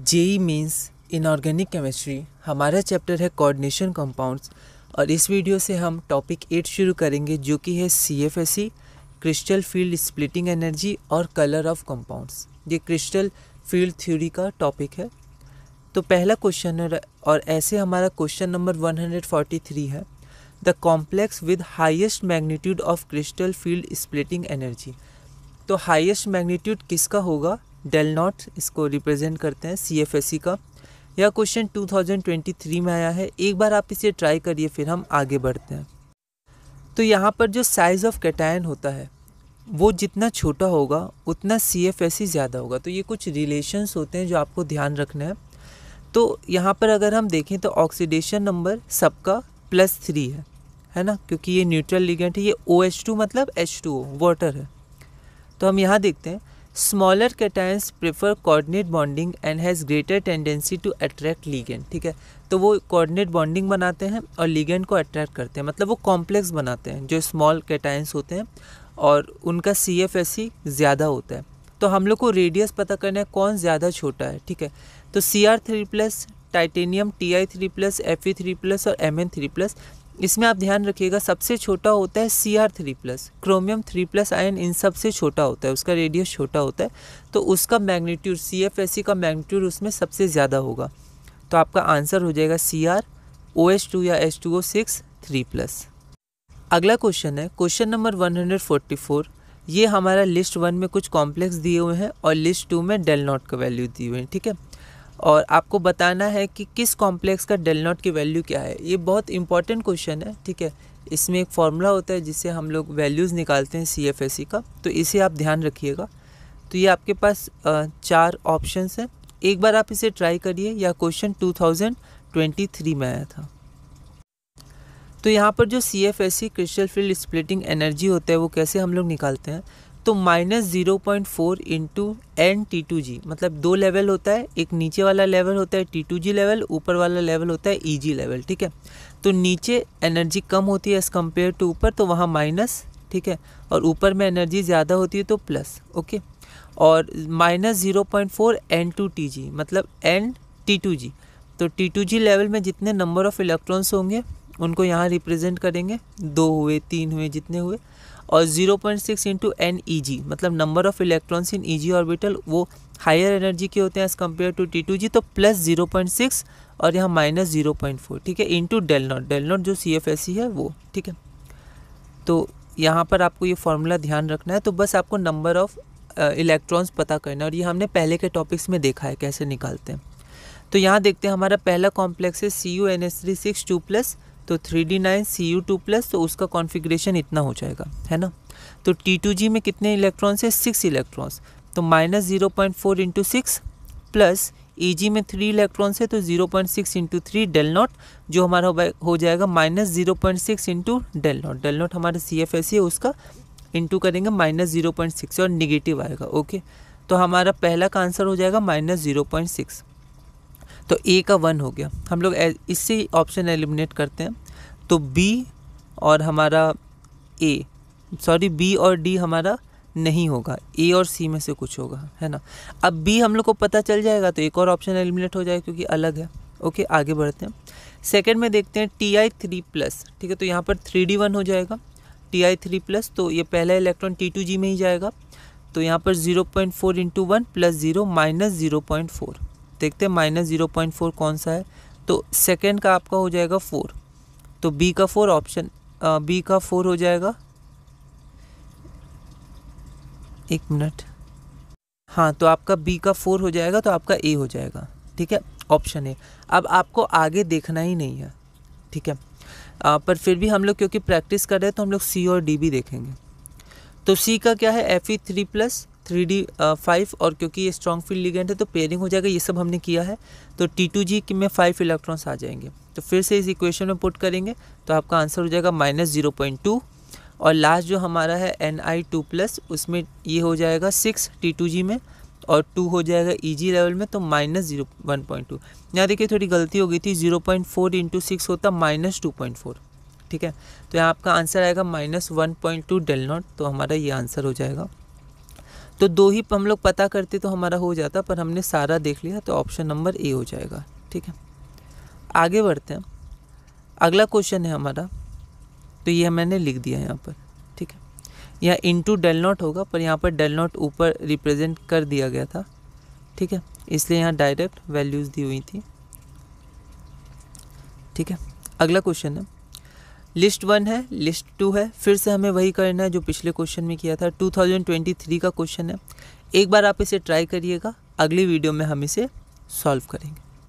JEE Mains inorganic chemistry. हमारा chapter है coordination compounds और इस वीडियो से हम टॉपिक 8 शुरू करेंगे जो कि है CFSE, crystal field splitting energy और कलर ऑफ कंपाउंड्स। ये क्रिस्टल फील्ड थ्योरी का टॉपिक है। तो पहला क्वेश्चन है और ऐसे हमारा क्वेश्चन नंबर 143 है, the complex with highest magnitude of crystal field splitting energy. तो हाईएस्ट मैग्नीट्यूड किसका होगा? डेल नॉट, इसको रिप्रेजेंट करते हैं CFSE का। यह क्वेश्चन 2023 में आया है। एक बार आप इसे ट्राई करिए, फिर हम आगे बढ़ते हैं। तो यहाँ पर जो साइज़ ऑफ कैटायन होता है वो जितना छोटा होगा उतना CFSE ज़्यादा होगा। तो ये कुछ रिलेशंस होते हैं जो आपको ध्यान रखना है। तो यहाँ पर अगर हम देखें तो ऑक्सीडेशन नंबर सबका +3 है ना, क्योंकि ये न्यूट्रल लिगेंड है। ये OH2 मतलब H2O वाटर है। तो हम यहाँ देखते हैं smaller cations prefer coordinate bonding and has greater tendency to attract ligand. ठीक है, तो वो कोऑर्डिनेट बॉन्डिंग बनाते हैं और लिगेंड को अट्रैक्ट करते हैं, मतलब वो कॉम्प्लेक्स बनाते हैं जो स्मॉल कैटायंस होते हैं और उनका CFSE ज़्यादा होता है। तो हम लोग को रेडियस पता करना है कौन ज़्यादा छोटा है। ठीक है, तो Cr3+, टाइटेनियम Ti3+, Fe3+ और Mn3+। इसमें आप ध्यान रखिएगा सबसे छोटा होता है Cr3+, क्रोमियम 3+ आयन इन सब से छोटा होता है, उसका रेडियस छोटा होता है। तो उसका मैग्नीट्यूड CFSE का मैग्नीट्यूड उसमें सबसे ज़्यादा होगा। तो आपका आंसर हो जाएगा Cr, OH2 या H2O6 3+। अगला क्वेश्चन है क्वेश्चन नंबर 144। ये हमारा लिस्ट 1 में कुछ कॉम्प्लेक्स दिए हुए हैं और लिस्ट 2 में डेल नॉट का वैल्यू दिए हुए हैं। ठीक है, और आपको बताना है कि किस कॉम्प्लेक्स का डेल नॉट की वैल्यू क्या है। ये बहुत इंपॉर्टेंट क्वेश्चन है। ठीक है, इसमें एक फॉर्मूला होता है जिससे हम लोग वैल्यूज़ निकालते हैं CFSE का, तो इसे आप ध्यान रखिएगा। तो ये आपके पास 4 ऑप्शंस हैं। एक बार आप इसे ट्राई करिए। यह क्वेश्चन 2023 में आया था। तो यहाँ पर जो CFSE crystal field splitting energy होता है वो कैसे हम लोग निकालते हैं, तो -0.4 इंटू NT2G, मतलब 2 लेवल होता है। एक नीचे वाला लेवल होता है T2G लेवल, ऊपर वाला लेवल होता है EG लेवल। ठीक है, तो नीचे एनर्जी कम होती है एज़ कम्पेयर टू ऊपर, तो वहाँ माइनस। ठीक है, और ऊपर में एनर्जी ज़्यादा होती है तो प्लस। ओके, और -0.4 N2TG मतलब NT2G। तो T2G लेवल में जितने नंबर ऑफ़ इलेक्ट्रॉन्स होंगे उनको यहाँ रिप्रेजेंट करेंगे, 2 हुए 3 हुए जितने हुए। और 0.6 इंटू NEG मतलब number of electrons in EG orbital, वो हायर एनर्जी के होते हैं एज़ कम्पेयर टू T2G, तो +0.6 और यहाँ -0.4। ठीक है, इंटू डेल नॉट जो CFSE है वो। ठीक है, तो यहाँ पर आपको ये फॉर्मूला ध्यान रखना है। तो बस आपको नंबर ऑफ इलेक्ट्रॉन्स पता करना है और ये हमने पहले के टॉपिक्स में देखा है कैसे निकालते हैं। तो यहाँ देखते हैं हमारा पहला कॉम्प्लेक्स है CuNH3 2+, तो 3D9 Cu2+, तो उसका कॉन्फ़िगरेशन इतना हो जाएगा, है ना। तो T2G में कितने इलेक्ट्रॉन्स है? 6 इलेक्ट्रॉन्स, तो -0.4 इंटू 6 प्लस EG में 3 इलेक्ट्रॉन्स है तो 0.6 इंटू 3 डेल नॉट, जो हमारा हो जाएगा -0.6 इंटू डेल नॉट हमारा CFSE है, उसका इंटू करेंगे -0.6 और निगेटिव आएगा। ओके, तो हमारा पहला का आंसर हो जाएगा -0.6। तो A का 1 हो गया। हम लोग इससे ऑप्शन एलिमिनेट करते हैं, तो B और हमारा B और D हमारा नहीं होगा, A और C में से कुछ होगा, है ना। अब B हम लोग को पता चल जाएगा तो एक और ऑप्शन एलिमिनेट हो जाएगा क्योंकि अलग है। ओके, आगे बढ़ते हैं। सेकंड में देखते हैं Ti3+। ठीक है, तो यहाँ पर 3D1 हो जाएगा Ti3+, तो ये पहला इलेक्ट्रॉन T2G में ही जाएगा। तो यहाँ पर 0.4 इंटू 1 + 0 -0.4। देखते हैं -0.4 कौन सा है, तो सेकंड का आपका हो जाएगा 4, तो B का 4 ऑप्शन B का 4 हो जाएगा। एक मिनट, हाँ, तो आपका B का 4 हो जाएगा, तो आपका A हो जाएगा। ठीक है, ऑप्शन A। अब आपको आगे देखना ही नहीं है। ठीक है, पर फिर भी हम लोग क्योंकि प्रैक्टिस कर रहे हैं तो हम लोग C और D भी देखेंगे। तो C का क्या है? Fe3+, 3D5, और क्योंकि ये स्ट्रॉन्ग फील्ड लिगेंड है तो पेयरिंग हो जाएगा। ये सब हमने किया है, तो T2G में 5 इलेक्ट्रॉन्स आ जाएंगे। तो फिर से इस इक्वेशन में पुट करेंगे तो आपका आंसर हो जाएगा -0.2, और लास्ट जो हमारा है Ni2+, उसमें ये हो जाएगा 6 T2G में और 2 हो जाएगा EG लेवल में, तो -1.2। यहाँ देखिए थोड़ी गलती हो गई थी, 0.4 इंटू 6 होता -2.4। ठीक है, तो यहाँ आपका आंसर आएगा -1.2 डेल नॉट, तो हमारा ये आंसर हो जाएगा। तो 2 ही हम लोग पता करते तो हमारा हो जाता, पर हमने सारा देख लिया तो ऑप्शन नंबर ए हो जाएगा। ठीक है, आगे बढ़ते हैं। अगला क्वेश्चन है हमारा, तो ये मैंने लिख दिया यहाँ पर। ठीक है, यहाँ इनटू डेल नॉट होगा, पर यहाँ पर डेल नॉट ऊपर रिप्रेजेंट कर दिया गया था। ठीक है, इसलिए यहाँ डायरेक्ट वैल्यूज़ दी हुई थी। ठीक है, अगला क्वेश्चन है, लिस्ट 1 है, लिस्ट 2 है, फिर से हमें वही करना है जो पिछले क्वेश्चन में किया था। 2023 का क्वेश्चन है। एक बार आप इसे ट्राई करिएगा, अगली वीडियो में हम इसे सॉल्व करेंगे।